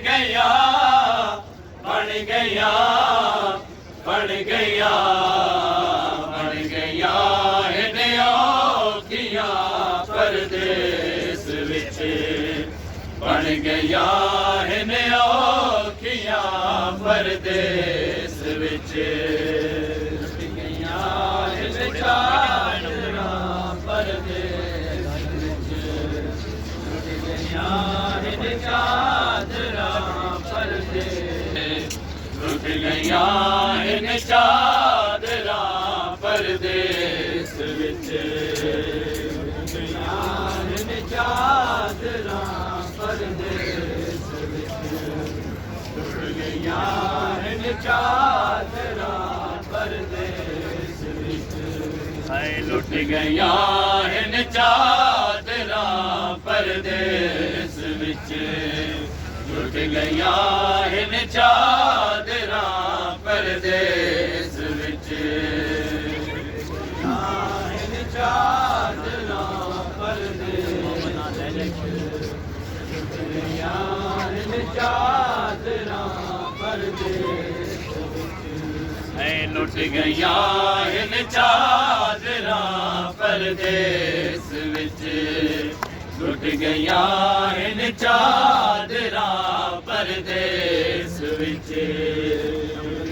गया बन गया बन गया बन गया इन्हें औखियां परदेस विच बन गया इन्हें औखियां परदेस विच गया इन्हें चादरां परदेस विच गया इन्हें चादरां परदेस रुठ गया इन चादरां परदेस विच गया इन चादरां परदेस विच रुठ गया इन चादरां परदेस विच हाय लुट गया इन चादरां परदेस विच लुट गया इन चादरां परदेस विच इन चादरां परदेस लुट गया इन चादरां परदेस लुट गया इन चादरां परदेस विच लुट गया इन चादरां परदेस विच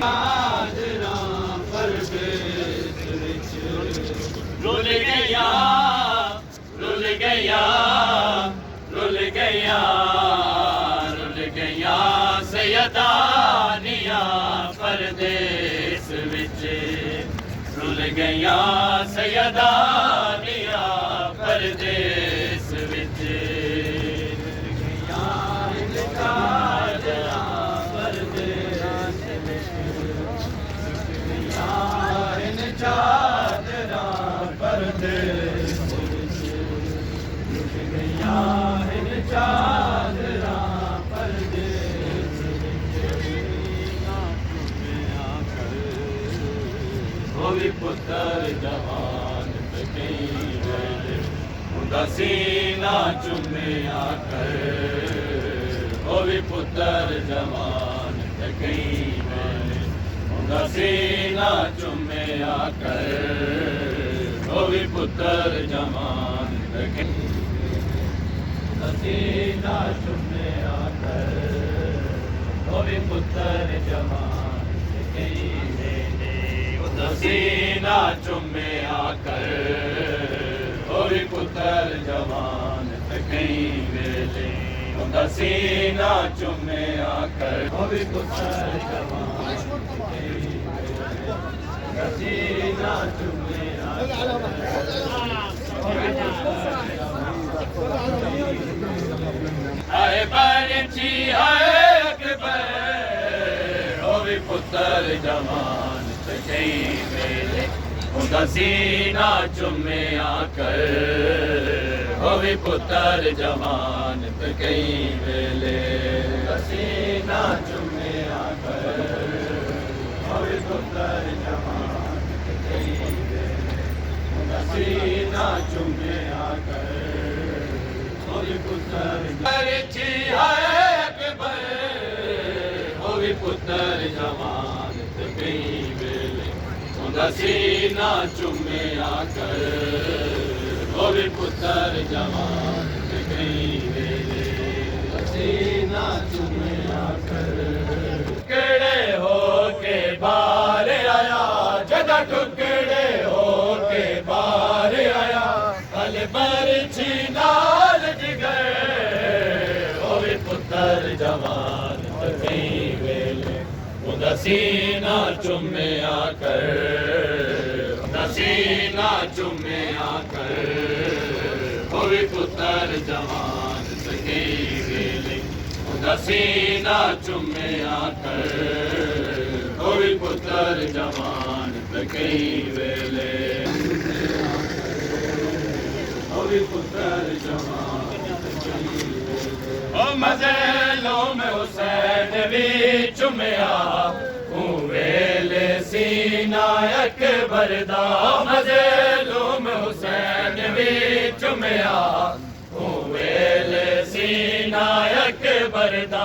चादरां परदेस विच रुल गया रुल गया रुल गया रुल गया सैयदानिया परदेस विच रुल गया सैयदानिया परदेस विच गया इन चादरां परदेस विच गया इन चादरां परदेस विच गया इन चादरां परदेस वो भी पुत्र जवान उनका सीना चुम्या कर वो भी पुत्र जवान कहीं उनका सीना चुम्या कर वो भी पुत्र जवान सीना चुम्या कर वो भी पुत्र जवान कहीं सीना चुम्या कर वो भी पुत्र जवान कहीं वेले उनका सीना चुम्या कर वो भी पुत्र जवान सीना चुम्या आए बरची आए अकबर वो भी पुत्र जवान कहीं वेले उनका सीना चुम्या कर वो भी पुत्र जवान कहीं वेले सीना चुम्या कर वो भी पुत्र जवान कहीं वेले उनका सीना चुम्या कर वो भी पुत्र अकबर वो भी पुत्र जवान कहीं उनका सीना चुम्या कर वो भी पुत्र जवान कहीं वेले सीना चुम्या कर टुकड़े हो के बाहर आया जदा टुकड़े हो के बाहर आया कल बरछी नाल गए वो भी पुत्र जवान कहीं वेले उनका सीना चुम्या कर सीना चुम्या कर वो भी पुत्र जवान कहीं वेले उनका सीना चुम्या कर वो भी पुत्र जवान कहीं वेले वो भी पुत्र जवान ओ मज़ेलो में हुसैन भी चुम्या वेले सीना अकबर दा मज़ेलो में हुसैन भी चुम्या वेले सीना अकबर दा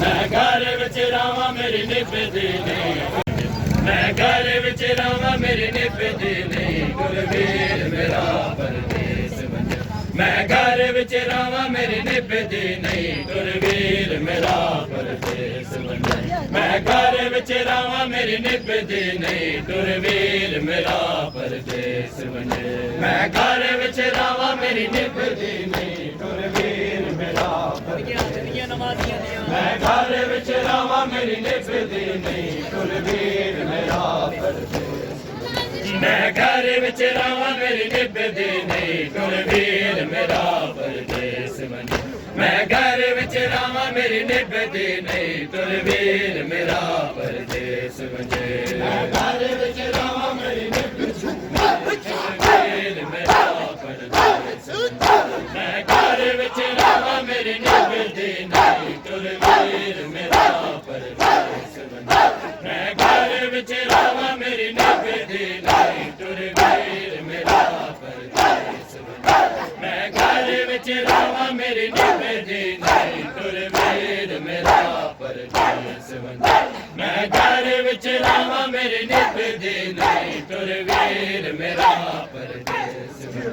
मैं घर विच रावां मेरी निभदी नहीं मैं घर विच रावां मेरी निभदी नहीं गुरवीर मेरा परदेस वंजे मैं घर विच रावां मेरी निभदी नहीं गुरवीर मेरा परदेस वंजे मैं घर विच रावां मेरी निभदी नहीं गुरवीर मेरा परदेस वंजे मैं घर विच रावां मेरी निभदी नहीं गुरवीर मेरा मैं घर विच रावां मेरी निभदी नहीं गुरवीर मेरा परदेस मैं घर विच रावां मेरी निभदी नहीं गुरवीर मेरा परदेस वंजे मैं घर विच रावां मेरी निभदी नहीं गुरवीर मेरा परदेस वंजे मैं घर विच रावां मेरी निभदी गुरवीर मेरा परदेस मैं घर विच रावां मेरी निभदी नहीं गुरवीर मेरा परदेस मैं घर विच रावां मेरी निभदी नहीं गुरवीर मेरा परदेस मैं घर विच रावां मेरी निभदी नहीं गुरवीर मेरा परदेस मैं घर विच रावां मेरी निभदी नहीं तुर वीर मेरा परदेस वंजे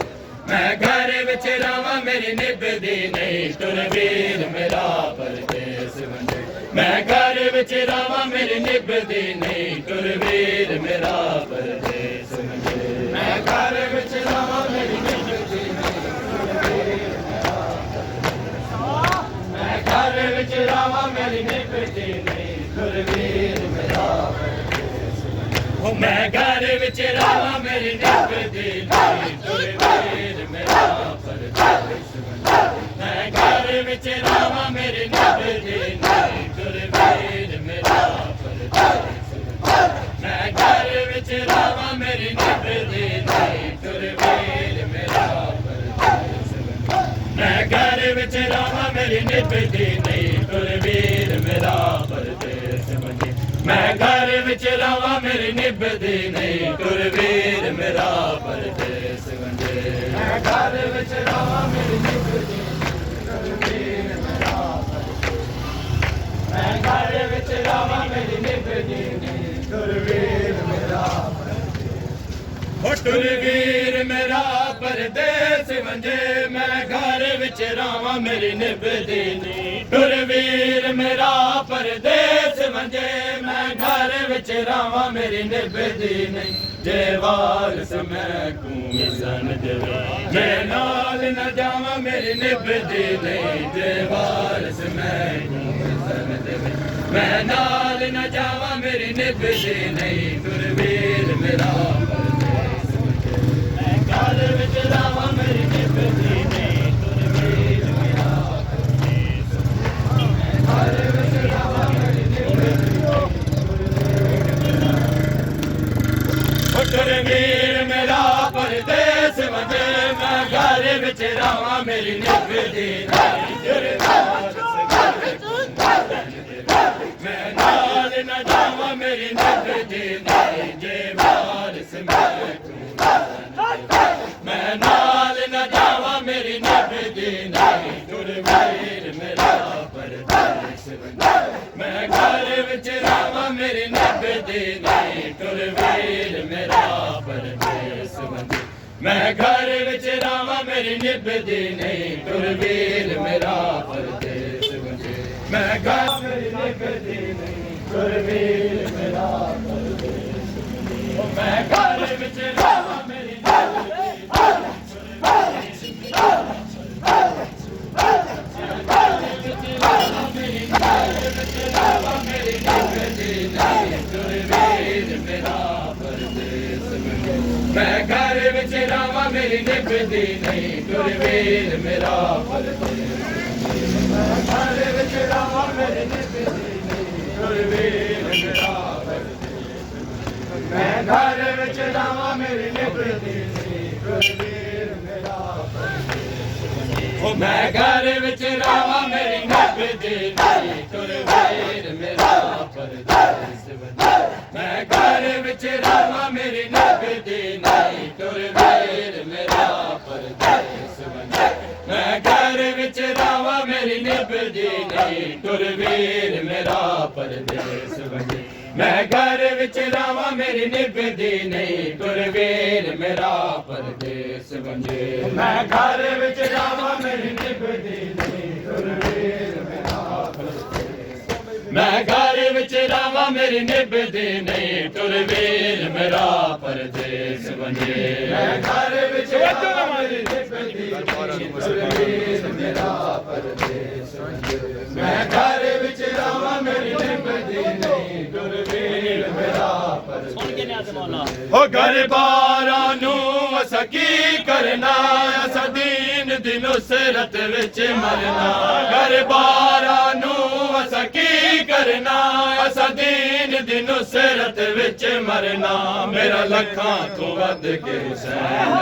मैं घर विच रावां मेरी निभदी नहीं तुर वीर मेरा परदेस वंजे मैं घर विच रावां मेरी निभदी नहीं तुर वीर मेरा परदेस वंजे मैं घर विच रावां मेरी निभदी मैं घर विच रावां मेरी निभदी नहीं तुर वीर मेरा परदेस वंजे मैं घर विच रावां मेरी निभदी नहीं तुर वीर मेरा परदेस वंजे मैं घर विच रावां मेरी निभदी नहीं तुर वीर मेरा परदेस वंजे मैं घर विच रावां मेरी निभदी नहीं तुर वीर मेरा परदेस वंजे मैं घर विच रावां मेरी निभदी नहीं तुर वीर मेरा परदेस वंजे मैं घर विच रावां मेरी निभदी नहीं तुर वीर मेरा परदेस वंजे मैं घर विच रावां मेरी निभदी तुर वीर मेरा परदेस मैं घर विच रावां मेरी निभदी नहीं तुर वीर मेरा तुर वीर मेरा परदेस वंजे मैं घर विच रावां मेरी निभदी नहीं तुर वीर मेरा परदेस वंजे मैं घर विच रावां मेरी निभदी नहीं जे वारस मैं कूं सन देवे मैं नाल न जावां मेरी निभदी नहीं जे वारस मैं कूं सन देवे मैं नाल न जावां मेरी निभदी नहीं तुर वीर मेरा घर विच रावां मेरी निभदी नहीं तुर वीर मेरा परदेस घर विच रावां मेरी निभदी तुर वीर मेरा परदेस वंजे मैं घर विच रावां मेरी निभदी नहीं तुर मैं नाल न जावां मेरी निभदी नहीं जे वारस मैं नाल न जावां मेरी निभदी नहीं तुर वीर मेरा परदेस वंजे मैं घर विच रावां मेरी निभदी नहीं तुर वीर मेरा परदेस वंजे मैं घर विच रावां मेरी निभदी नहीं तुर वीर मेरा परदेस वंजे मैं घर मेरी निभदी नहीं तुर वीर मेरा परदेस वंजे मैं घर विच रावां मेरी मैं घर विच रावां मेरी निभदी नहीं तुर वीर मेरा परदेस मैं घर विच रावां मेरी निभदी नहीं तुर वीर मेरा परदेस मैं घर विच रावां मेरी निभदी नहीं तुर वीर मेरा परदेस मैं घर विच रावां मेरी निभदी नहीं तुर वीर मेरा परदेस मैं घर विच रावां मेरी निभदी नहीं तुर वीर मेरा परदेस मैं घर विच रावां मेरी निभदी नहीं तुर वीर मेरा परदेस मैं घर विच रावां मेरी निभदी नहीं तुर वीर मेरा परदेस वंजे मैं घर विच रावां मेरी निभदी नहीं तुर वीर मेरा परदेस मैं घर विच रावां मेरी निभदी नहीं तुर वीर मेरा परदेस वंजे मैं घर विच रावां मेरी निभदी नहीं तुर वीर मेरा परदेस वंजे मैं घर विच रावां मेरी निभदी नहीं तुर वीर मेरा परदेस ओ गरीबारा नू असा की करना असा दीन दी नुसरत विच मरना गरीबारा नू असा की करना असा दीन दी नुसरत विच मरना मेरा लखां तो वध के हुसैन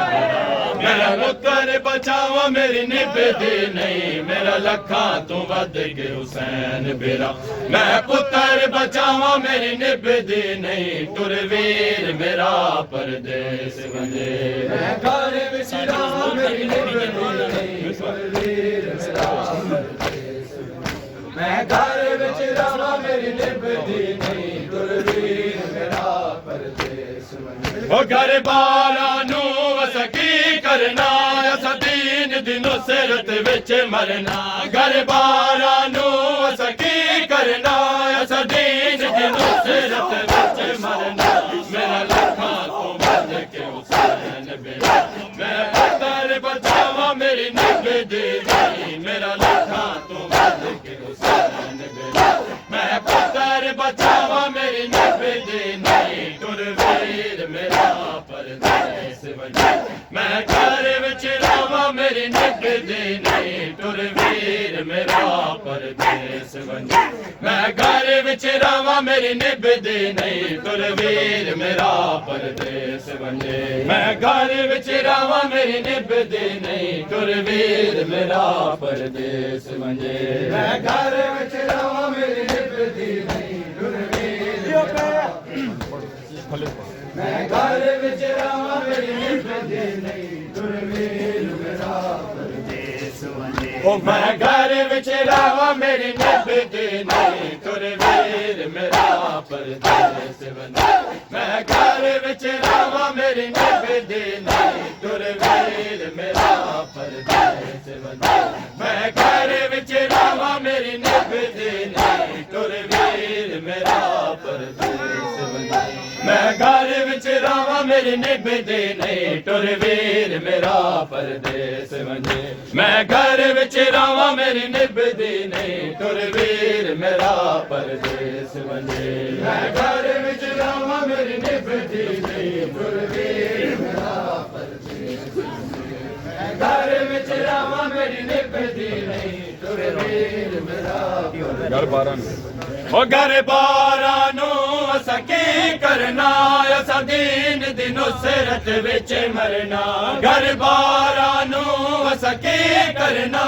मेरा पुत्र बचावा मेरी निभदी नहीं मेरा लखां तो वध के हुसैन बेरा मैं पुत्र बचावा मेरी निभदी नहीं तुर वीर मेरा परदेस वंजे मैं घर विच रावां मेरी निभदी नहीं तुर वीर मेरा परदेस मैं घर विच रावां मेरी निभदी नहीं घर बारा नू असा की करना असा दीन दी नुसरत विच मरना घर बारा नू असा की करना असा दीन दी नुसरत विच मरना मेरा लखां तो बद के हुसैन बेटा मैं पुत्र बचावा मेरी निभ दी नहीं मेरा लखां तो बद के हुसैन बेटा मैं पुत्र बचावा मेरी निभ दी नहीं तुरवीर मेरा परदेस वंजे मैं घर विच रावा मेरी निभ दी नहीं तुरवीर मेरा परदेस वंजे मैं घर विच रावा मेरी निभ दी नहीं तुरवीर मेरा परदेस वंजे मैं घर विच रावा मेरी निभ दी नहीं तुरवीर मेरा परदेस वंजे मैं घर विच रावा मेरी निभ दी नहीं तुरवीर मैं घर विच रावा मेरी निभ दी नहीं तुरवीर मेरा परदेस वंजे ओ मैं घर विच रावा मेरी निभ दी नहीं तुरवीर मेरा परदेस वंजे मैं घर विच रावा मेरी निभ दी नहीं तुरवीर मेरा परदेस वंजे मैं घर विच रावा मेरी निभ दी नहीं तुरवीर मेरा परदेस वंजे मैं घर विच रावा मेरी निभ दी नहीं तुरवीर मेरा परदेस वंजे मैं घर विच रावा मेरी निभ दी नहीं तुरवीर मेरा परदेस वंजे मैं घर विच रावा मेरी निभ दी नहीं तुरवीर मेरा परदेस मैं घर विच रावा मेरी निभ दी नहीं तुरवीर मेरा घर बारा ओ घर बारा नू असा की करना असा दीन दी नुसरत विच मरना घर बारा नू असा की करना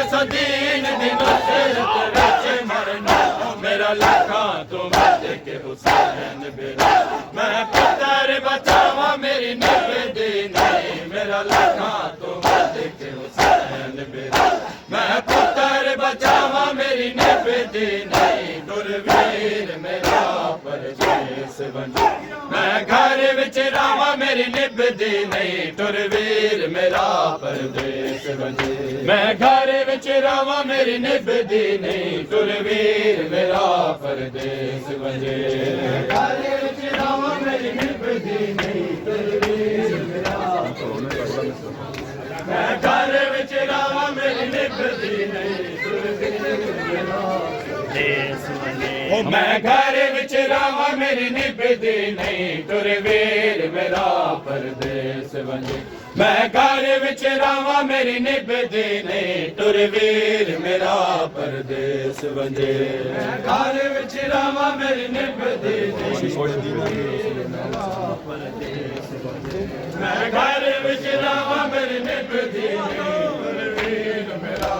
असा दीन दी नुसरत विच मरना मेरा लखां तो बद के हुसैन बेटा मैं पुत्र बचावा मेरी निभ दी नहीं मेरा लखां तो बद के हुसैन बेटा मैं पुत्र बचावा मेरी निभ दी नहीं तुरवीर मेरा परदेस वंजे मैं घर विच रावा मेरी निभ दी नहीं तुरवीर मेरा परदेस वंजे मैं घर विच रावा मेरी निभ दी नहीं तुरवीर मेरा परदेस वंजे घर विच रावा मेरी निभ दी नहीं तुरवीर मेरा मैं घर विच रावा मेरी निभ दी नहीं तुरवीर मेरा मैं घर विच रावा मेरी निभ दी नहीं तुरवीर मेरा परदेस वंजे मैं घर विच रावा मेरी निभ दी नहीं तुरवीर मेरा परदेस वंजे मैं घर विच रावा मेरी निभ दी नहीं मैं घर विच रावा मेरी निभ दी नहीं तुरवीर मेरा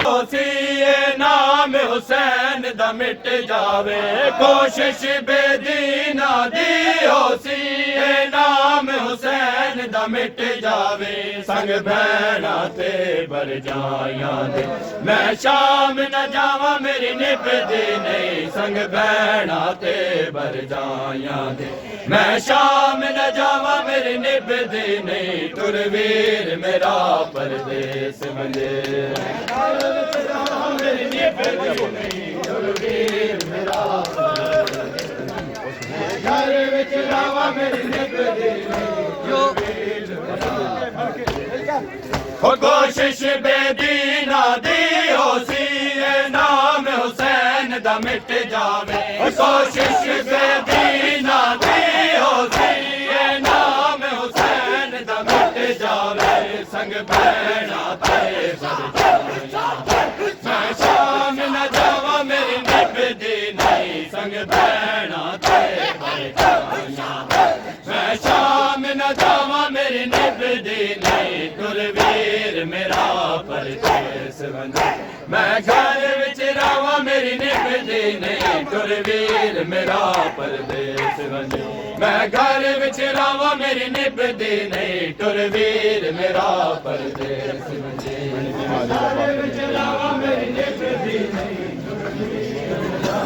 होसीए नाम हुसैन दा मिट जावे कोशिश बेदीना दी होसीए नाम हुसैन दा मिट जावे संग भैना ते बर जाया दे मैं शाम न जावा मेरी निभ दी नहीं संग भैना ते बर जाया दे मैं शाम न जावा मेरी निभ दी नहीं तुरवीर मेरा परदेस वंजे मेरी निभ दी नहीं तुरवीर मेरा घर विच रावा मेरी निभ दी कोशिश बेदीना दी होसी नाम हुसैन दा मिट जावे कोशिश बेदीना दी होसी नाम हुसैन दा मिट जावे संग भैना ते मैं शाम न जावा मेरी निभ दी नहीं संग भैना ते मैं शाम न जावा मेरी निभ दी नहीं तुरवीर मेरा परदेस वंजे मैं घर विच रावा मेरी निभ दी नहीं तुरवीर मेरा परदेस वंजे मैं घर विच रावा मेरी निभ दी नहीं तुरवीर मेरा परदेस वंजे घर विच रावा मेरी निभ दी नहीं तुरवीर मेरा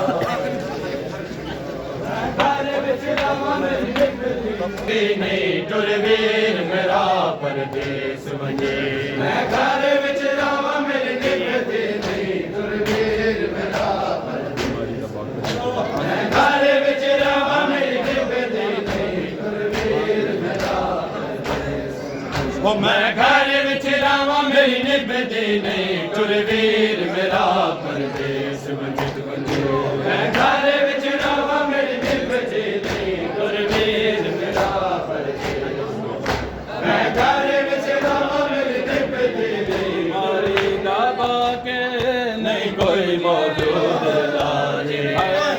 घर विच रावा मेरी निभ दी नहीं टुरवीर मेरा परदेस वंजे मैं घर विच रहां मेरी निभदी नहीं टुरवीर मेरा परदेस मैं घर विच रहां मेरी निभदी नहीं टुरवीर मेरा परदेस ओ मैं घर विच रहां मेरी निभदी नहीं टुरवीर मेरा परदेस वंजे मैं घर विच रहां मेरी निभदी नहीं टुरवीर मेरा परदेस मैं घर विच रहां मेरी निभदी नहीं मारी दाबा के नहीं कोई मौजूद लाजे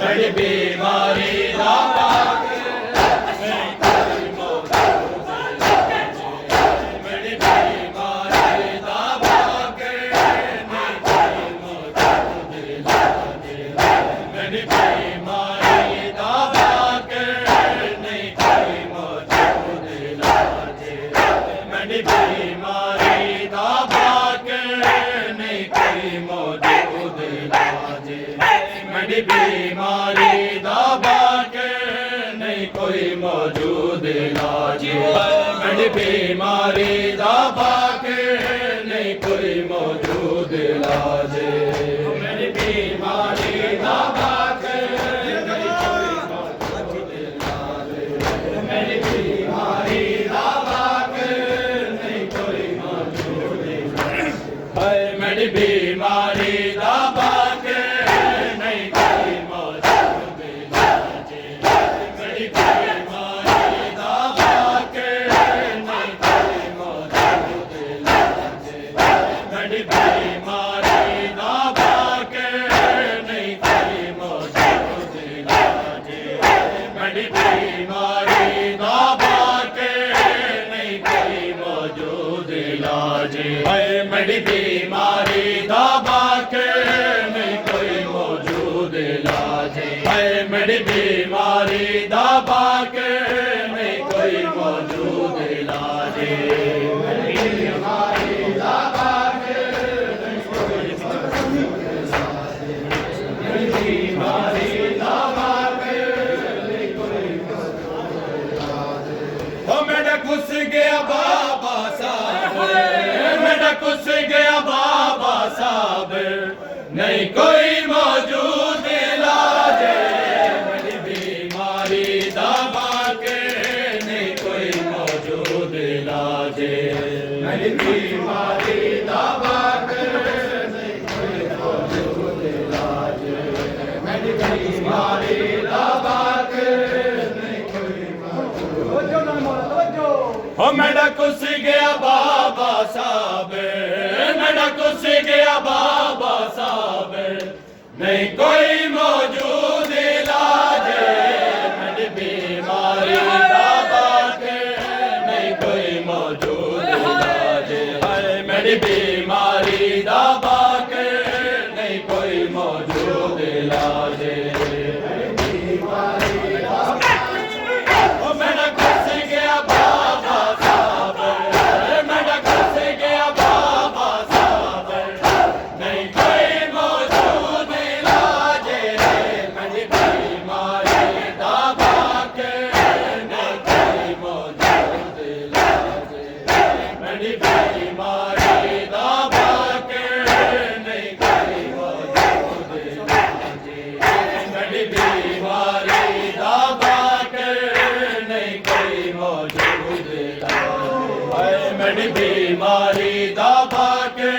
बड़ी बीमारी दाबा के नहीं कोई मौजूद लाजे बड़ी बीमारी दाबा के नहीं कोई मौजूद लाजे बड़ी बीमारी दाबा के नहीं कोई मौजूद लाजे बड़ी बीमारी दाबा के नहीं कोई मौजूद लाजे बड़ी बीमारी दाबा के नहीं कोई मौजूद लाजे बड़ी बीमारी दाबा के नहीं कोई मौजूद लाजे बड़ी बीमारी दाबा के नहीं कोई मौजूद लाजे मेरी बीमारी दाबा के नहीं कोई मौजूद हाय मेरी बीमारी दाबा के नहीं कोई मौजूद लाजे मेरी बीमारी दाबा के नहीं कोई मौजूद लाजे मेरी बीमारी दाबा के नहीं कोई मौजूद लाजे मेरी बीमारी दाबा के नहीं कोई मौजूद लाजे हाय मेरी बीमारी दाबा के नहीं कोई मौजूद लाजे हाय मेरी बीमारी दाबा के नहीं कोई मौजूद लाजे मेरी बीमारी दाबा के नहीं कोई मौजूद लाजे मेरी बीमारी दाबा के नहीं कोई मौजूद लाजे ओ मेरा घुस गया बाबा साहब मेरा घुस गया बाबा साहब नहीं कोई मौजूद लाजे मेरी बीमारी दाबा के नहीं कोई मौजूद लाजे मेरी बीमारी दाबा के नहीं कोई मौजूद लाजे मेरी बीमारी दाबा के नहीं कोई ओ मेरा कुछ गया बाबा साहब मेरा कुछ गया बाबा साहब नहीं कोई मौजूद लाजे मेरी बीमारी दाबा के नहीं कोई मौजूद लाजे हाय मेरी बीमारी दाबा के नहीं कोई मौजूद लाजे मेरी बीमारी दाबा ओ मेरा कुछ गया बाबा साहब मेरा कुछ गया बाबा साहब नहीं कोई मौजूद लाजे मेरी बीमारी दाबा के नहीं कोई मौजूद लाजे मेरी बीमारी दाबा के नहीं कोई मौजूद लाजे मेरी बीमारी दाबा के नहीं कोई मौजूद लाजे मेरी बीमारी दाबा के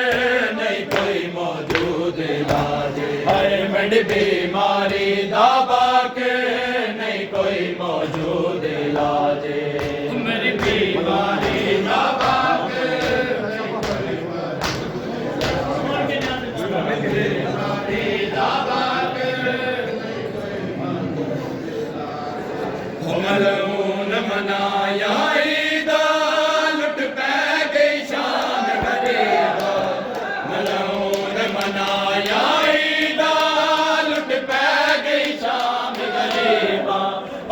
नहीं कोई मौजूद लाजे हाय मेरी बीमारी दाबा के नहीं कोई मौजूद लाजे मेरी बीमारी दाबा के नहीं कोई बीमारी दाबा के मलून मनाया ईदा लुट पै गई शान गरीबा मलून मनाया ईदा लुट पै गई शान गरीबा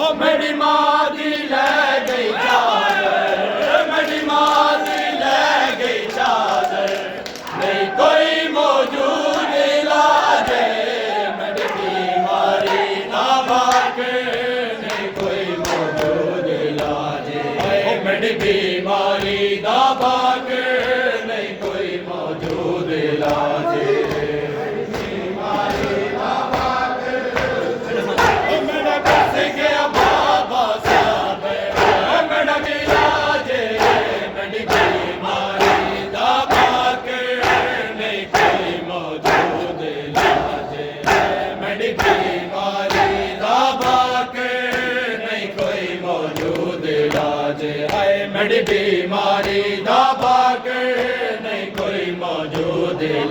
ओ मेरी माँ दी ले गई चादर मेरी माँ दी ले गई चादर नहीं कोई मौजूद लाजे मेरी बीमारी दाबा के नहीं कोई मौजूद लाजे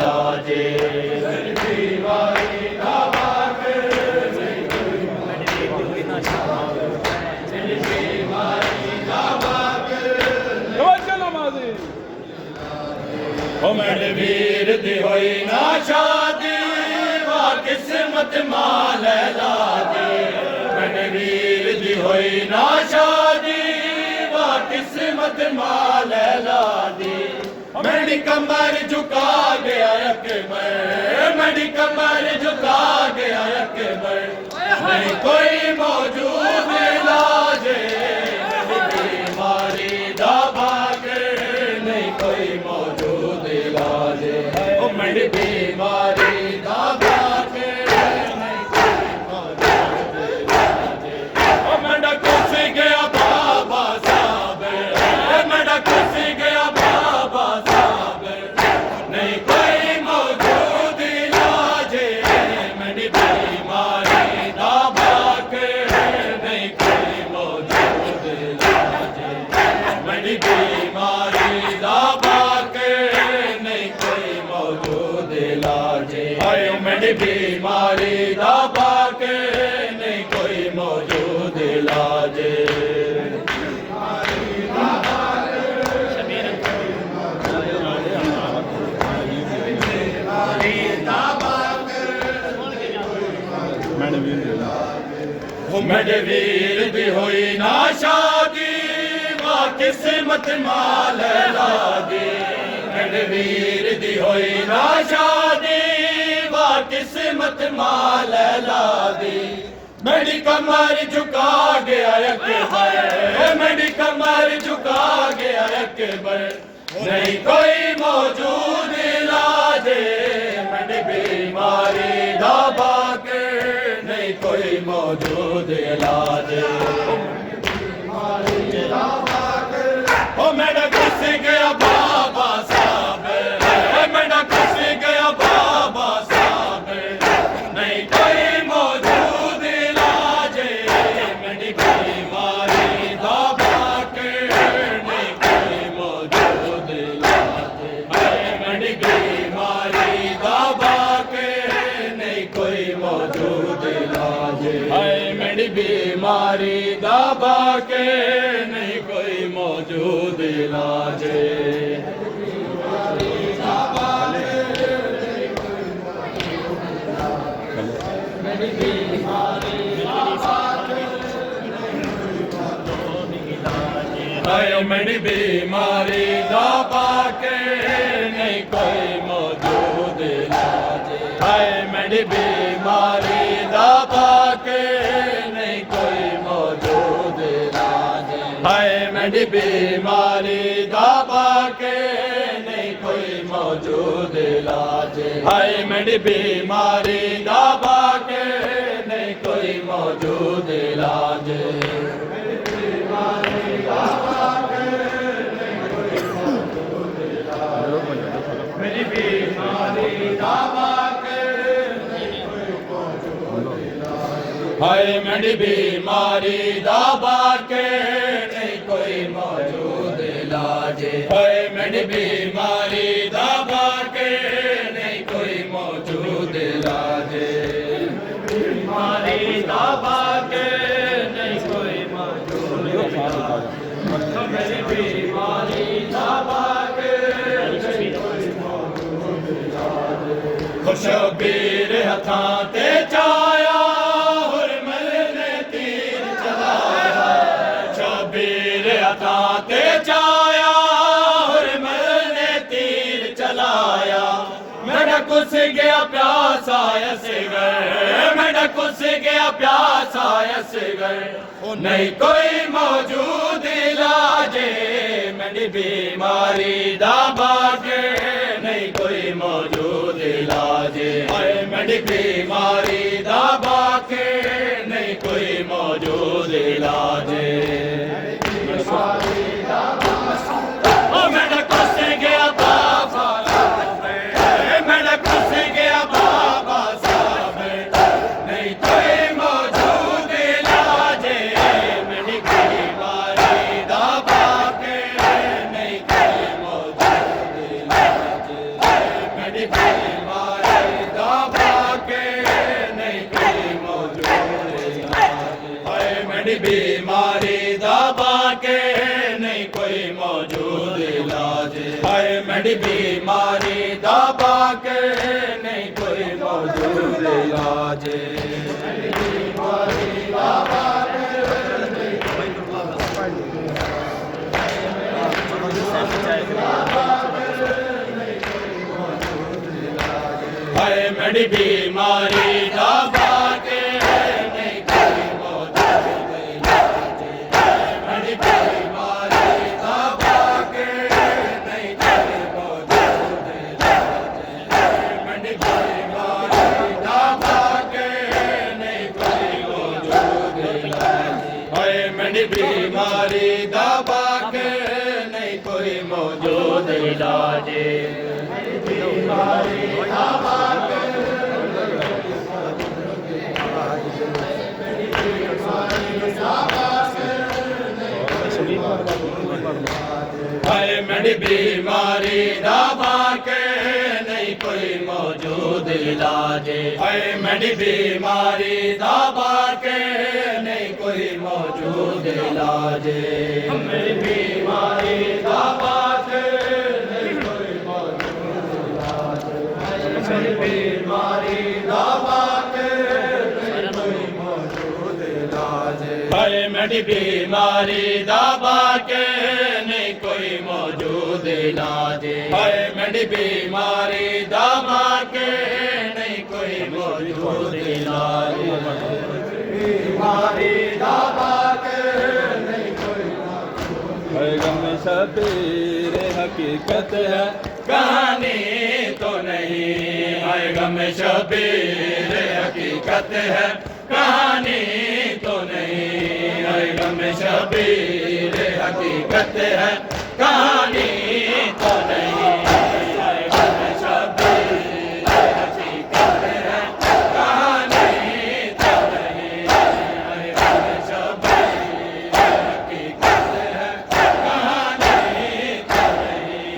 इलाजे मेरी बीमारी दा बाके नहीं कोई मेरी बीमारी दा बाके ओ मेरे वीर दी होई ना शादी वा किस्मत माल ला दे मेरे वीर दी होई ना शादी वा किस्मत माल ला दे मेरी कमर झुका गया अकबर मेरी कमर झुका गया अकबर नहीं कोई मौजूद इलाजे मेरी बीमारी दा बाके नहीं कोई मौजूद इलाजे ओ मेरी बीमारी दा बाके नहीं कोई मौजूद इलाजे ओ मेरा कुछ गया बाबा साहब मेरा कुछ गया बाबा साहब नहीं कोई मौजूद इलाजे मेरी बीमारी दा बाके नहीं कोई मौजूद इलाजे मेरी बीमारी दा बाके नहीं कोई मौजूद इलाजे आयो मेरी बीमारी दा बाके नहीं कोई मौजूद इलाजे मेरे वीर दी होई ना शादी वा किस्मत माल ला दे मेरे वीर दी होई ना शादी वा किस्मत माल ला दे मेरी कमर झुका गया अकबर मेरी कमर झुका गया अकबर नहीं कोई मौजूद इलाजे मेरी बीमारी दा बाके नहीं कोई मौजूद इलाजे ओ मेरा घुस गया बाबा साहब मेरा घुस गया बाबा साहब नहीं कोई मौजूद इलाजे मेरी बीमारी दा बाके नहीं कोई मौजूद इलाजे मेरी बीमारी दा बाके नहीं कोई मौजूद इलाजे मेरी बीमारी दा बाके नहीं कोई मौजूद इलाजे मेरी बीमारी मेरी बीमारी दा बाके नहीं कोई मौजूद इलाजे मेरी बीमारी दा बाके नहीं कोई मौजूद इलाजे मेरी बीमारी दा बाके नहीं कोई मौजूद इलाजे मेरी बीमारी दा बाके नहीं कोई मौजूद इलाजे मेरी बीमारी दा बाके हाय मेरी बीमारी दा बाके नहीं कोई मौजूद इलाजे हाय मेरी बीमारी दा बाके नहीं कोई मौजूद इलाजे बीमारी दा बाके नहीं कोई मौजूद इलाजे मेरी बीमारी दा बाके शबीर हथां ते चाया हुरमल ने तीर चलाया शबीर हथां ते चाया हुरमल ने तीर चलाया मेरा कुछ गया प्यासा असगर मेरा कुछ गया प्यासा असगर नहीं कोई मौजूद इलाजे मेरी बीमारी दा बाके नहीं कोई मौजूद इलाजे मेरी बीमारी दा बाके नहीं कोई मौजूद इलाजे मेरा कुछ गया बाबा मेरा कुछ गया बाबा साहब नहीं कोई मौजूद इलाजे मेरी बीमारी दा बाके नहीं कोई मौजूद इलाजे मेरी बीमारी दबा के नहीं कोई मौजूद इलाज। हाय मेरी बीमारी दबा के नहीं कोई मौजूद इलाज। हाय मेरी बीमारी दबा के नहीं कोई मौजूद इलाज। हाय मेरी बीमारी दबा के नहीं कोई मौजूद इलाज। मेरी बीमारी दबा के नहीं कोई मौजूद इलाज। मेरी बीमारी दबा के नहीं कोई मौजूद इलाज। हाय मेरी बीमारी दबा के नहीं कोई मौजूद इलाज। हाय मेरी बीमारी दबा के नहीं कोई मौजूद इलाज। हाय मेरी बीमारी दबा के नहीं कोई मौजूद इलाज। मेरी बीमारी दबा के नहीं कोई मौजूद इलाज। मेरी बीमारी दबा के नहीं कोई मौजूद इलाज। हाय मेरी बीमारी दबा के नहीं कोई मौजूद इलाज। हाय मेरी बीमारी दबा के नहीं कोई मौजूद इलाज। बीमारी दबा के नहीं कोई है गम शबीर हकीकत है कहानी तो नहीं। है गम शबीर हकीकत है कहानी तो नहीं। है गम शबीर हकीकत है कहानी तो नहीं। है गम शबीर हकीकत है कहानी तो नहीं। है गम शबीर हकीकत है कहानी तो नहीं।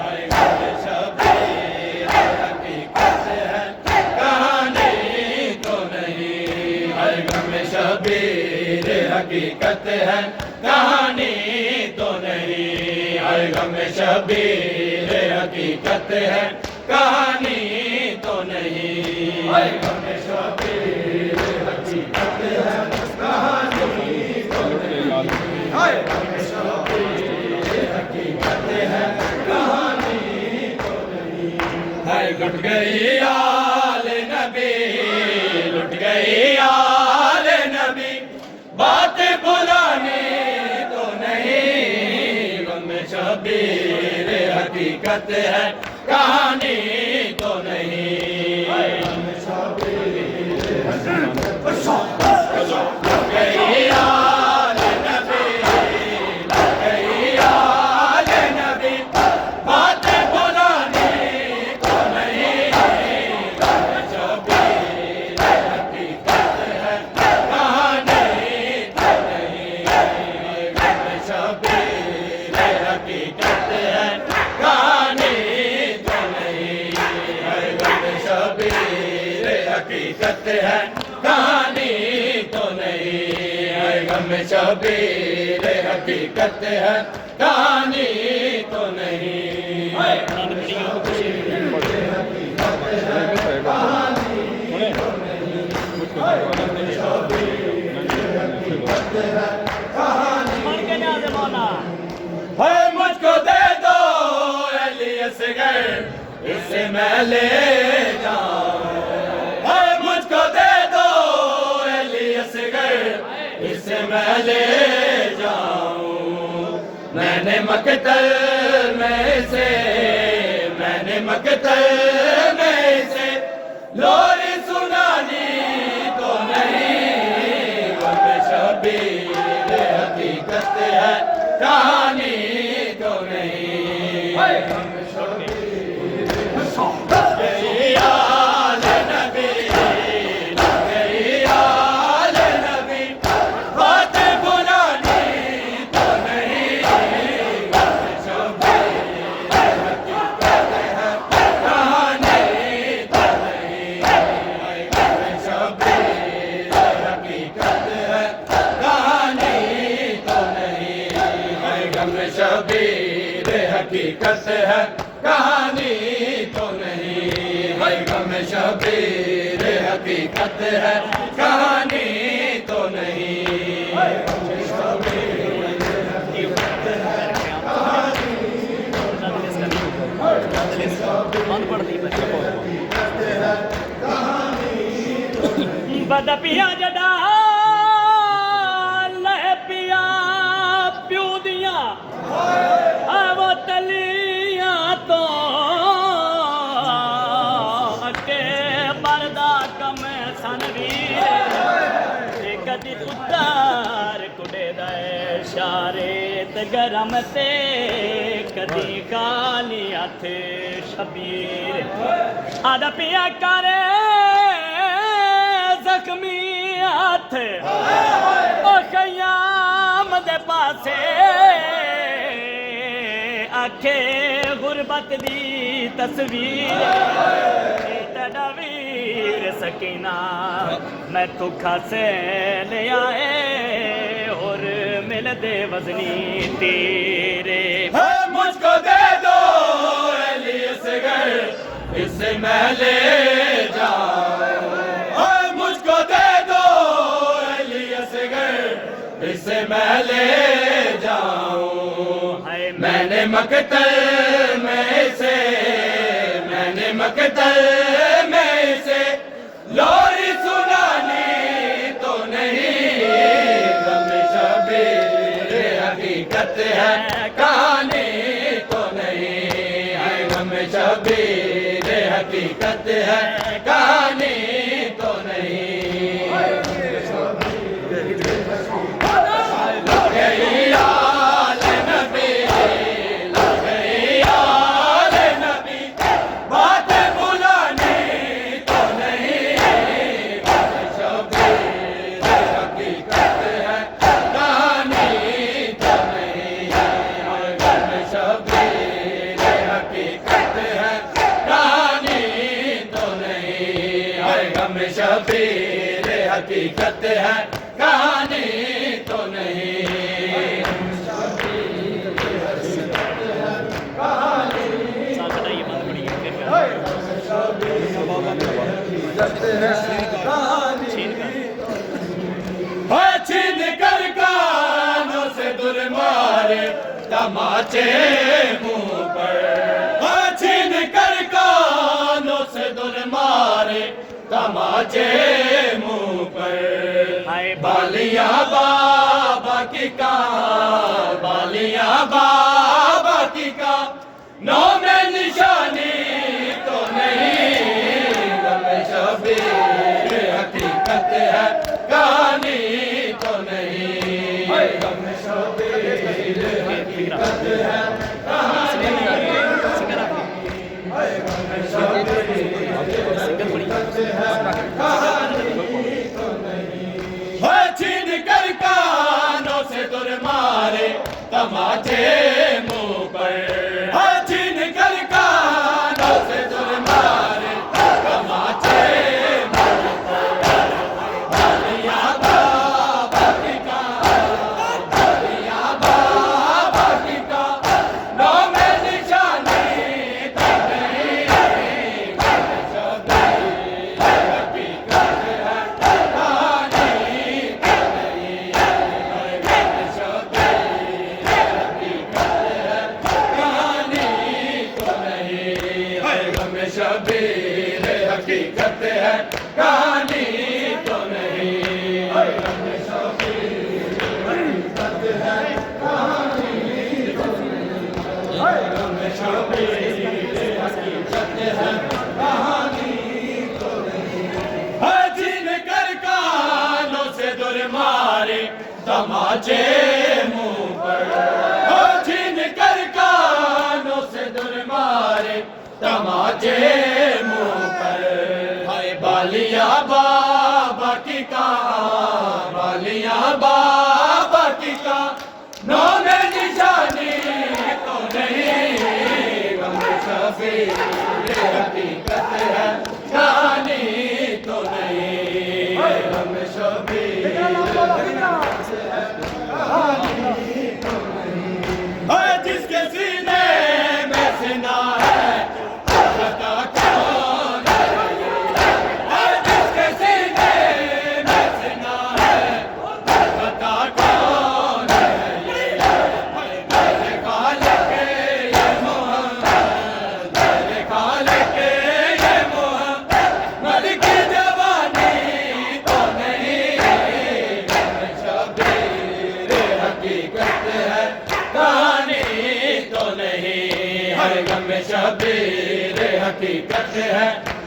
है गम शबीर हकीकत है कहानी तो नहीं। है गम शबीर हकीकत है कहानी तो नहीं। है गम शबीर हकीकत है कहानी तो नहीं। है गम शबीर हकीकत है कहानी तो नहीं। है गम शबीर हकीकत है कहानी तो नहीं। है लुट गई आल नबी लुट गई आल नबी बात बुलाने तो नहीं। गम शबीर हकीकत है कहानी तो नहीं। गम शबीर लुट गई आल नबी लुट गई आल नबी बात बुलाने तो नहीं। गम शबीर हकीकत है कहानी तो नहीं। गम शबीर हकीकत है कहानी तो नहीं। गम शबीर हकीकत है कहानी तो नहीं। गम शबीर हकीकत है कहानी तो नहीं। है मुझको दे दो अली असगर इसे मैं ले जाऊं। है मुझको दे दो अली असगर इसे मैं ले जाऊं। मैंने मकतल में से लोरी सुनानी तो नहीं। गम शबीर हकीकत है कहानी तो नहीं। गम शबीर गई आल नबी गई आल नबी बात बुलानी तो नहीं। गम शबीर हकीकत है कहानी हकीकत है कहानी तो नहीं। है गम शबीर हकीकत है कहानी तो नहीं। बद पिया जदा लह पिया प्यू दिया वो तलिया तो अके परदा कम सन वीर कदी पुत्तर कुड़े दे शारे ते गरम ते कदी काली हथ शबीर आदा पिया करे जख्मी हाथ ओ कयाम दे पासे आखे गुरबत दी तस्वीर तेरा वीर सकीना मैं तू खासे ले आए और मिल दे वजनी तेरे मुझको दे दो अली असगर इसे मैं ले जाऊं। मुझको दे दो अली असगर इसे मैं ले जाऊं। मैंने मकतल में से लोरी सुनानी तो नहीं। गम शबीर हकीकत है कहानी तो नहीं। है गम शबीर हकीकत है कहानी तो नहीं। शबीर हकीकत है कहानी तो नहीं। छीन कर कानों से दुर मारे तमाचे मुंह पर। छीन कर कानों से दुर मारे तमाचे मुंह पर। बालियां बाबा की का बालियां बाबा की का नौ में निशानी तो नहीं। गम शबीर हकीकत है कहानी तो नहीं। गम शबीर हकीकत है कहानी छीन कर कानों से दुर मारे तमाचे मुंह पर। छीन कर कानों से दुर मारे तमाचे मुंह पर। बालियां बाबा की का बालियां बाबा की का नौ में निशानी तो नहीं। शबीर हकीकत है कहानी तो नहीं। शबीर हकीकत है कहानी तो नहीं। गम शबीर हकीकत है कहानी तो नहीं। गम शबीर हकीकत है कहानी तो नहीं। गम शबीर हकीकत है कहानी तो नहीं। छीन कर कानों से दुर मारे तमाचे मुंह पर। छीन कर कानों से दुर मारे तमाचे मुंह पर। हाय बालियां बाबा की का बालियां बाबा की का नौ में निशानी तो नहीं। गम शबीर हकीकत है कहानी तो नहीं। गम शबीर जिसके सीने में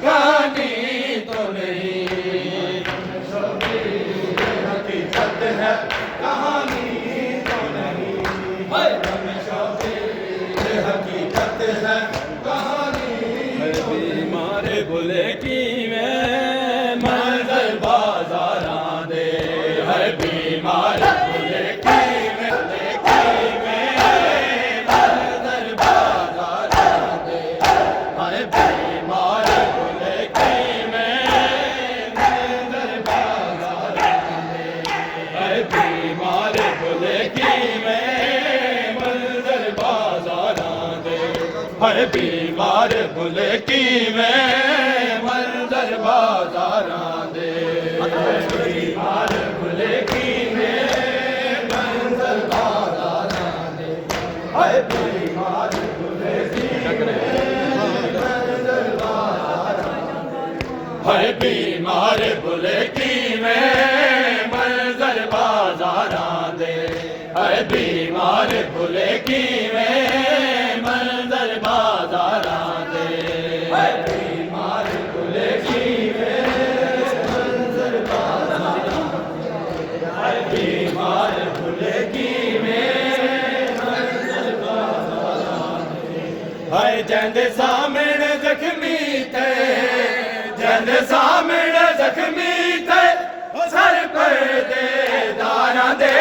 कहानी तो नहीं, शबीर हकीकत है कहानी तो नहीं, शबीर हकीकत है कहानी तो नहीं। बीमार भुले की में मंजर बाजारां दे है बीमार भुले की में, मंजर बाजारां दे है बीमार भुले की में, मंजर बाजारां दे है बीमार भुले की में, मंजर बाजारां दे है बीमार भुले की में, मंजर बाजारां दे बीमार भुले की में, मंजर बाजारां दे हाय बीमार भुले की में, मंजर बाजारां दे हाय बीमार भुले की में, मंजर बाजारां दे हाय बीमार भुले की में, मंजर बाजारां दे हाय बीमार भुले की में, मंजर बाजारां दे हाय बीमार भुले की में, मंजर बाजारां दे हाय जंद सामने जख्मी थे, जंद सामने जख्मी थे सर पर दे दाना दे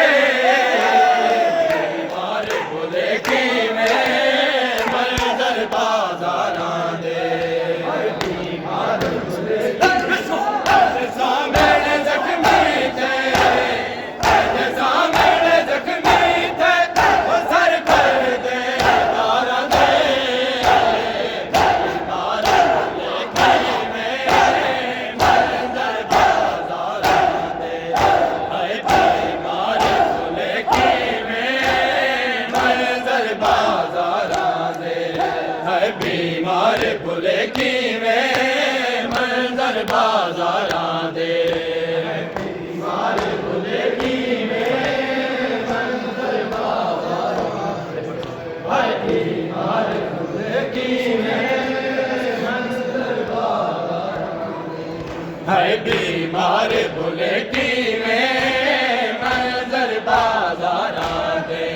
बीमार भुले की में, मंजर बाजारां दे बीमार भुले की सामने जख्मी थे, सामने जख्मी थे सर पर दे दाना दे बीमार भुले की में, मंजर बाजारां दे हाय बीमार भुले की में, मंजर बाजारां दे हाय बीमार भुले की में, मंजर बाजारां दे बीमार भुले की में, मंजर बाजारां दे हाय बीमार भुले की में, मंजर बाजारां दे हाय बीमार भुले की में, मंजर बाजारां दे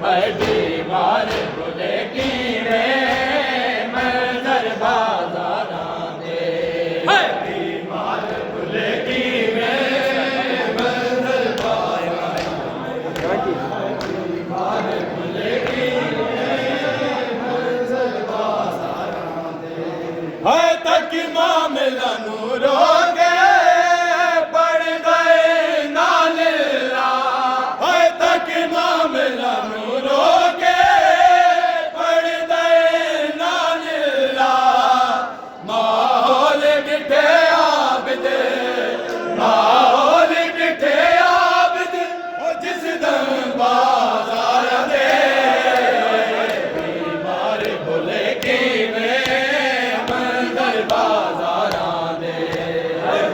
हाय बीमार भुले की में, मंजर बाजारां दे हाय बीमार भुले की में, मंजर बाजारां दे बीमार भुले की में, मंजर बाजारां दे हाय तक मामला नूरो के पड़ गए नालिल्ला, हाय तक मामला नूरो के पड़ गए नालिल्ला, माहौल मिठे आबिद, माहौल मिठे आबिद जिस दम बाजार दे बीमार भुले की में, मंजर बाजारां दे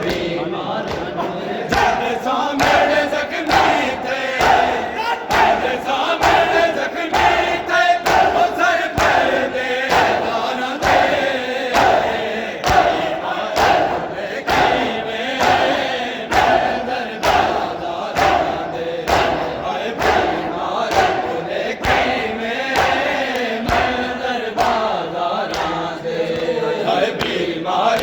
बीमार जद सामने जख्मी थे, जद सामने जख्मी थे सर पर दे दाना दे बीमार भुले की में, मंजर बाजारां दे हाय बीमार भुले की में, मंजर बाजारां दे हाय बीमार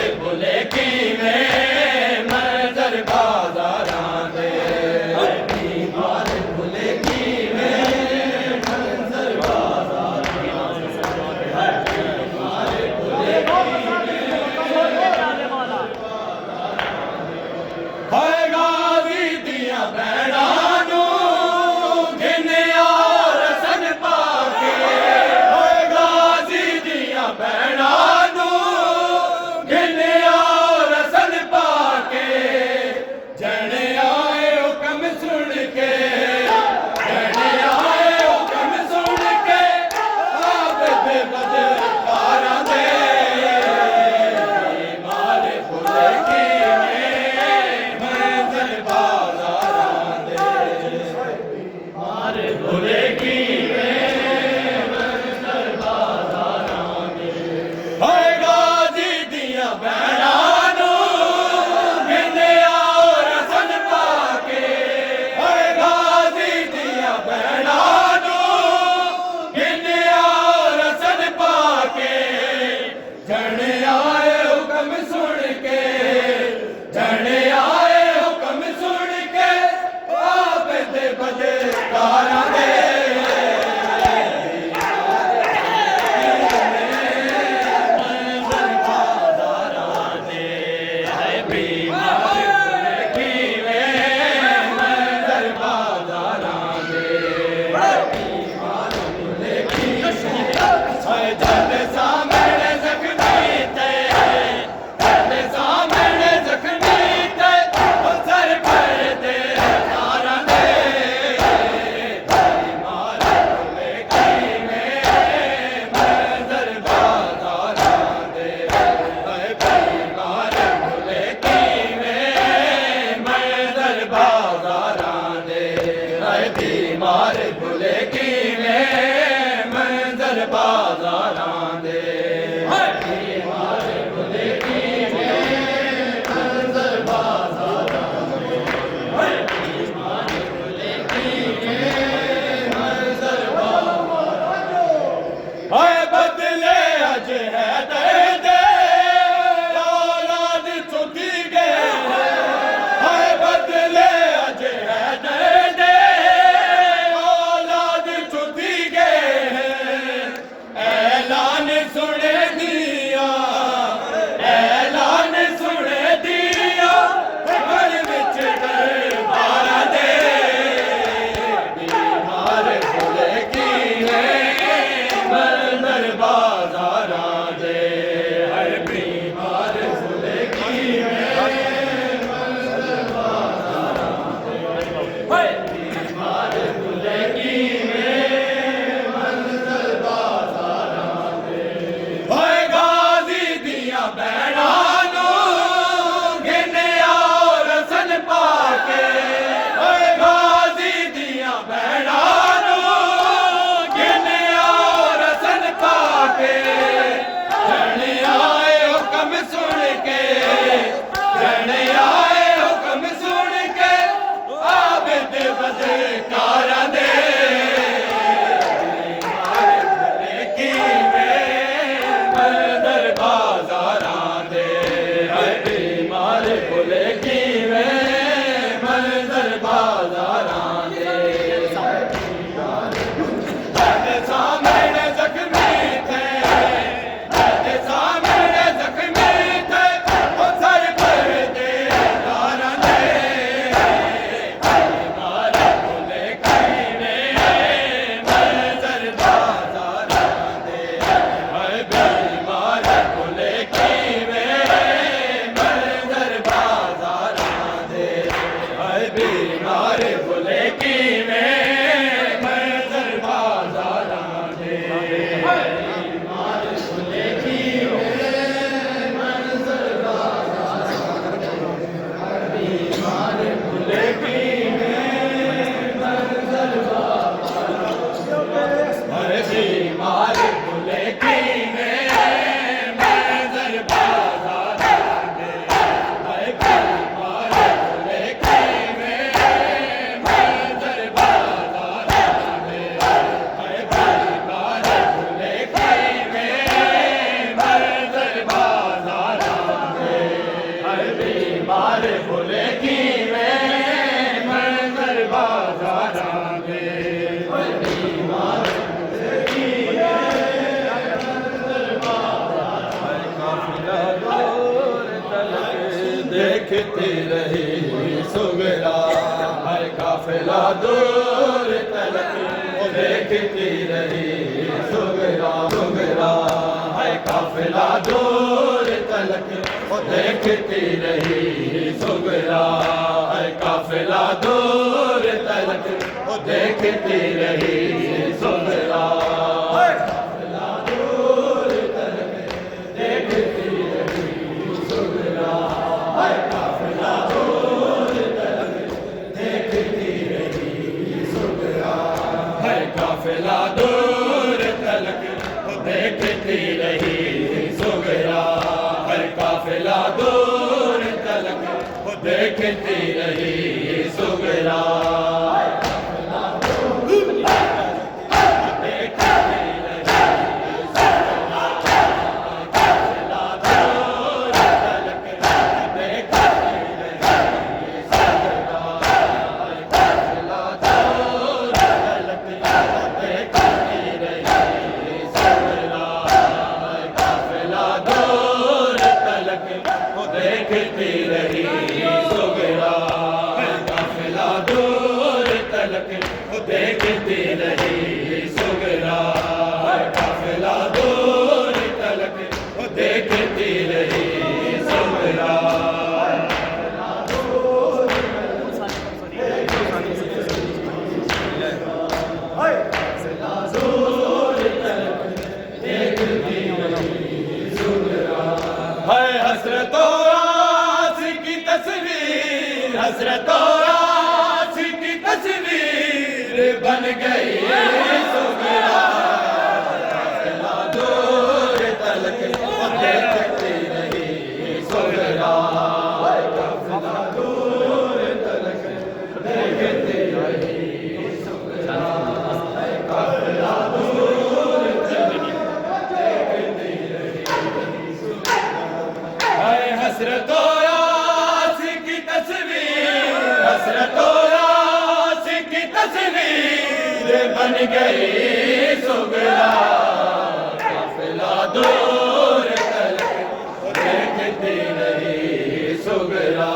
बीमार बोले की मैं बाजारा में बीमार देखती रही सुगरा है काफिला दूर तलक देखती रही सुगरा सुगरा है काफिला दूर तलक देखती रही सुगरा है काफिला दूर तलक देखती रही सुगरा काफिला दूर तलक देखती रही सुगरा हर काफिला दूर तलक देखती रही सुगरा देखती रही सुगरा काफिला दूर तलक देखती रही सुगरा काफिला दूर तलक देखती रही सुगरा हसरतों आसी की तस्वीर हसरतों आसी की तस्वीर बन गई सुगरा काफिला दूर तलक देखती रही सुगरा काफिला दूर तलक देखती रही सुगरा काफिला दूर तलक देखती रही हसरतों आसी की तस्वीर हसरतों आसी की तस्वीर बन गई सुगरा काफिला दूर तलक देखती रही सुगरा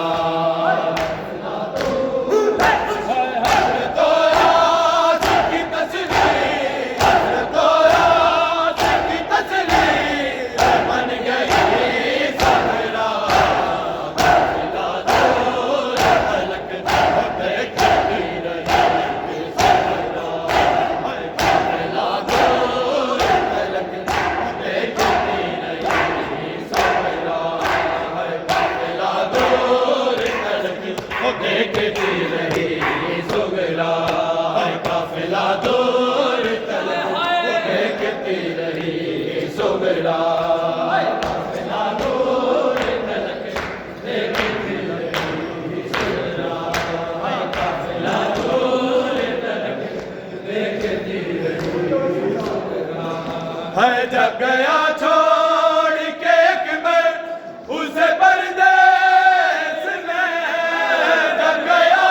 देखती रही सुगरा काफिला दूर तलक देखती रही सुगरा काफिला दूर तलक देखती रही सुगरा काफिला दूर तलक देखती रही सुगरा है जब गया छोड़ के अकबर उसे परदेश में जब गया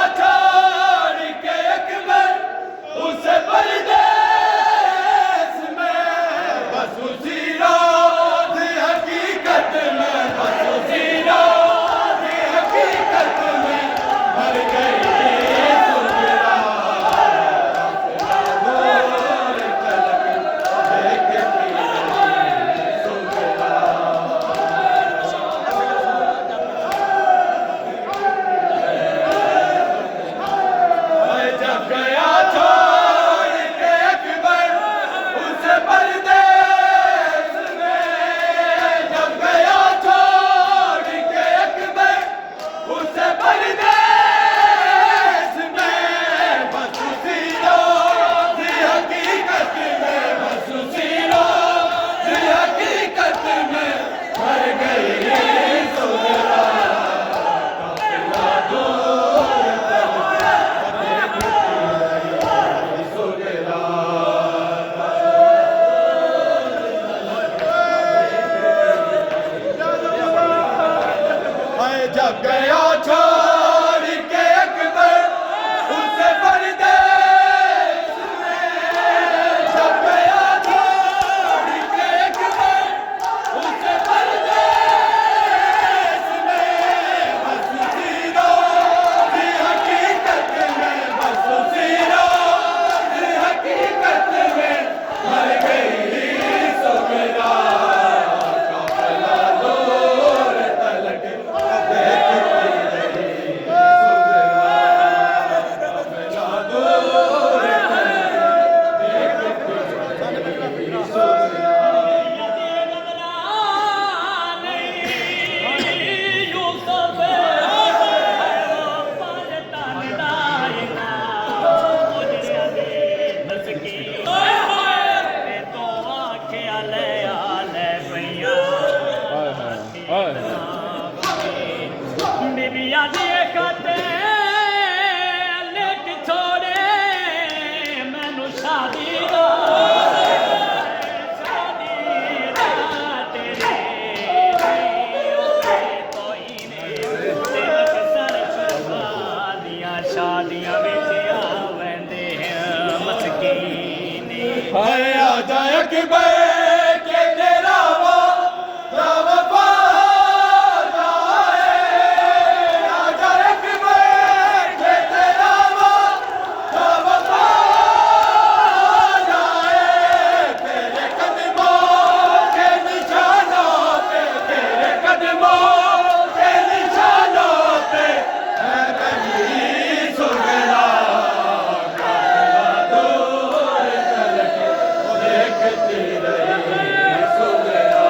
हाय जब गया छोड़ के अकबर उसे परदेश में, जब गया छोड़ के अकबर उसे परदेश में, बस उसी रोज़ हकीकत में, बस उसी रोज़ हकीकत में मर गई सुगरा। काफिला दूर तलक देखती रही सुगरा, काफिला दूर तलक देखती रही सुगरा। बीबिया दिए खाते लेट छोड़े मैनू शादी दा तेरे कोई ने अक्सर शादियां शादियां बिच आवेंदे मस्कीन हाय आजा अकबर के तेरा वो वफा जाए, आजा अकबर के तेरा वो वफा जाए, तेरे कदमों के निशानों पे, तेरे कदमों के निशानों पे है बनी सुगरा। काफिला दूर तलक देखती रही सुगरा।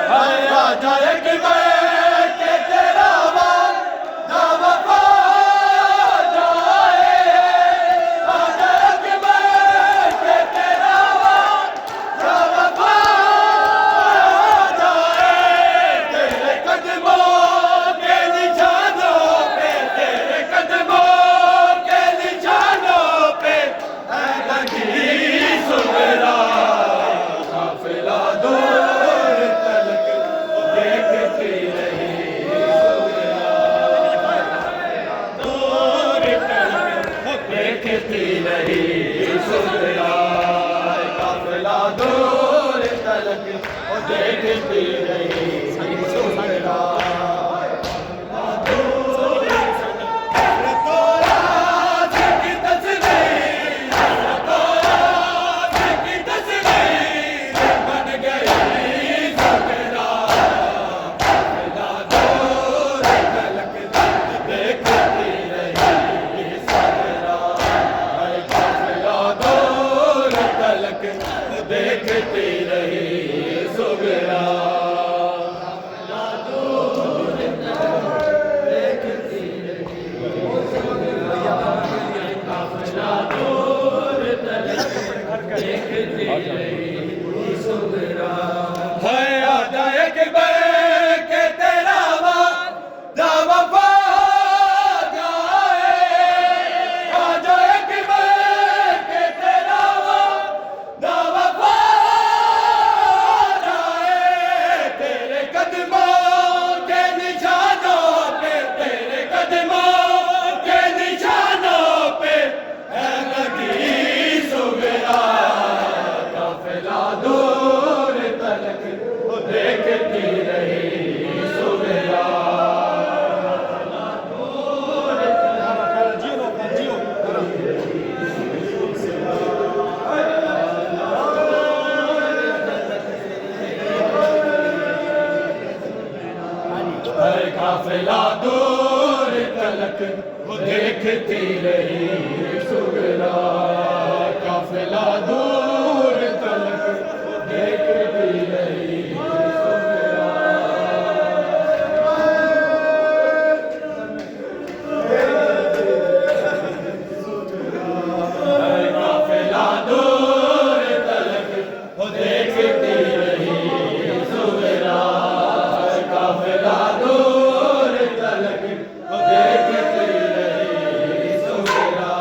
हाय आजा अकबर के तेरा वफा जाए, आजा अकबर के तेरा वफा जाए, तेरे कदमों के निशानों पे, तेरे कदमों के निशानों पे है लगी सुगरा। काफिला दूर तलक देखती रही सुगरा, दूर तलक देखती रही सुगरा। काफिला दूर तलक देखती रही सुगरा। देखती रही सुगरा। हाय आजा अकबर के तेरा वफा जाए, आजा अकबर के तेरा वफा जाए, तेरे कदमों के निशानों पे, तेरे कदमों के निशानों पे है लगी सुगरा। काफिला दूर तलक देखती रही सुगरा। हाय काफिला दूर तलक देखती रही सुगरा। काफिला दूर तलक देखती रही सुगरा। हाय काफिला दूर तलक देखती रही सुगरा। काफिला दूर तलक देखती रही सुगरा।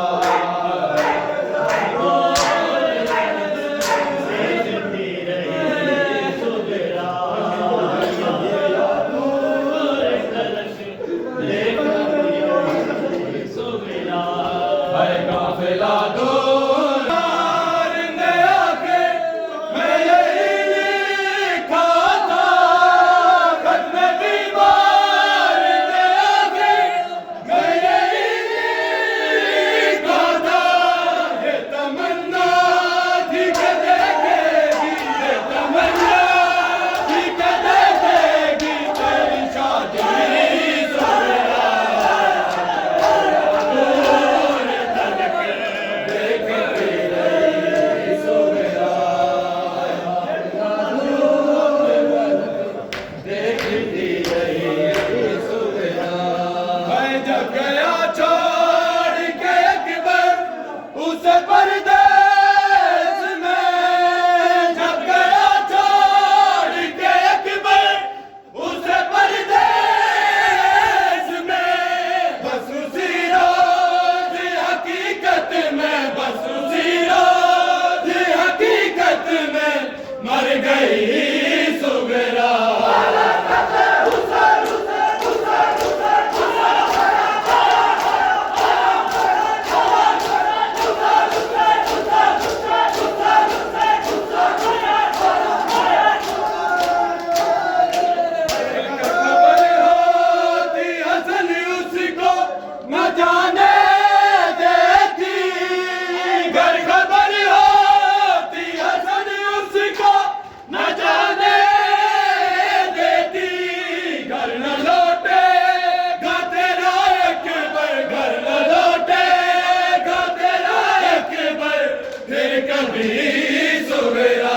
सुगरा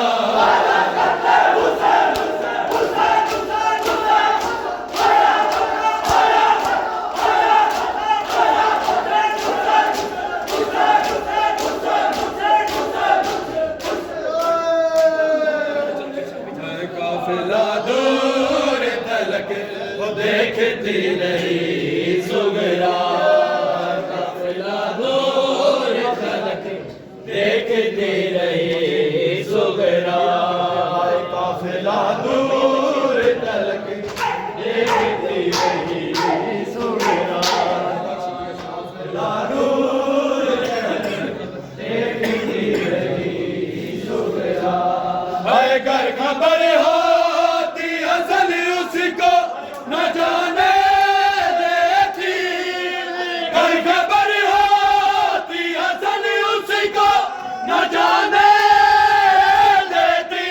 काफिला दूर तलक वो देखती रही सुगरा काफिला दूर तलक देखती रही सुगरा काफिला दूर तलक देखती रही सुगरा काफिला दूर तलक देखती रही सुगरा हाय घर खबर होती असल उसको न जाने देती घर खबर होती असल उसको न जाने देती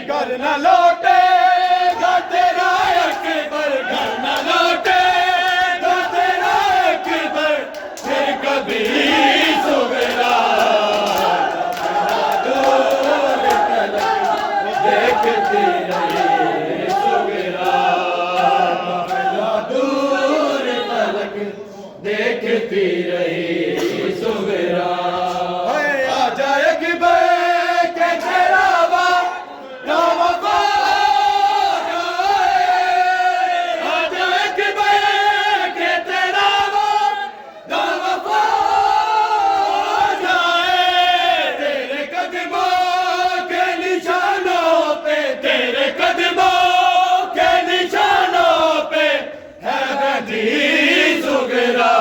घर न लौटेगा तेरा अकबर घर न लौटेगा तेरा अकबर फिर कभी सुगरा देखती रही सुगरा काफिला दूर तलक देखती रही सुगरा आ जाए कि के तेरा नाम आ जाए कि के तेरा नाम जाए तेरे कदमों के निशानों पे तेरे कदमों के निशानों पे है बदी सुगरा